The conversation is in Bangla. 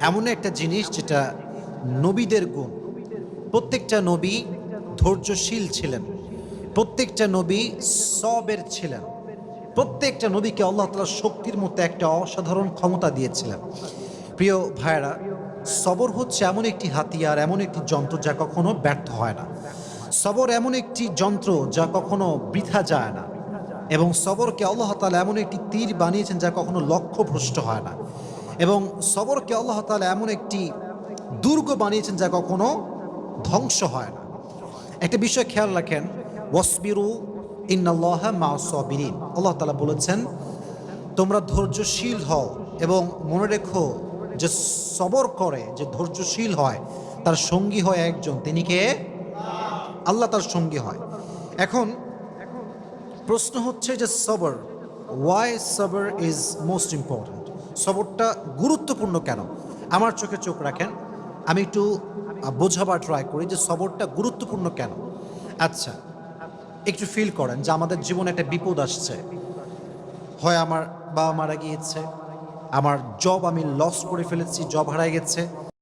এমন একটা জিনিস যেটা নবীদের গুণ। প্রত্যেকটা নবী ধৈর্যশীল ছিলেন, প্রত্যেকটা নবী সবের ছিলেন, প্রত্যেকটা নবীকে আল্লাহ তাআলা শক্তির মতো একটা অসাধারণ ক্ষমতা দিয়েছিলেন। প্রিয় ভাইয়েরা, সবর হচ্ছে এমন একটি হাতিয়ার, এমন একটি যন্ত্র যা কখনো ব্যর্থ হয় না। সবর এমন একটি যন্ত্র যা কখনো বৃথা যায় না, এবং সবরকে আল্লাহ তাআলা এমন একটি তীর বানিয়েছেন যা কখনো লক্ষ্যভ্রষ্ট হয় না, এবং সবরকে আল্লাহ তাআলা এমন একটি দুর্গ বানিয়েছেন যা কখনো ধ্বংস হয় না। একটা বিষয় খেয়াল রাখেন, ওয়াসবিরু ইন্নাল্লাহা মা'আস সাবিরিন। আল্লাহ তাআলা বলেছেন, তোমরা ধৈর্যশীল হও এবং মনে রেখো যে সবর করে, যে ধৈর্যশীল হয়, তার সঙ্গী হয় একজন, তিনি কে? আল্লাহ তার সঙ্গী হয়। এখন প্রশ্ন হচ্ছে যে সবর, ওয়াই সবর ইজ মোস্ট ইম্পর্ট্যান্ট? সবরটা গুরুত্বপূর্ণ কেন? আমার চোখে চোখ রাখেন, আমি একটু বোঝাবার ট্রাই করি যে সবরটা গুরুত্বপূর্ণ কেন। আচ্ছা, একটু ফিল করেন যে আমাদের জীবনে একটা বিপদ আসছে। হয় আমার বাবা মারা গিয়েছে, আমার জব আমি লস করে ফেলেছি, জব হারায় গেছে,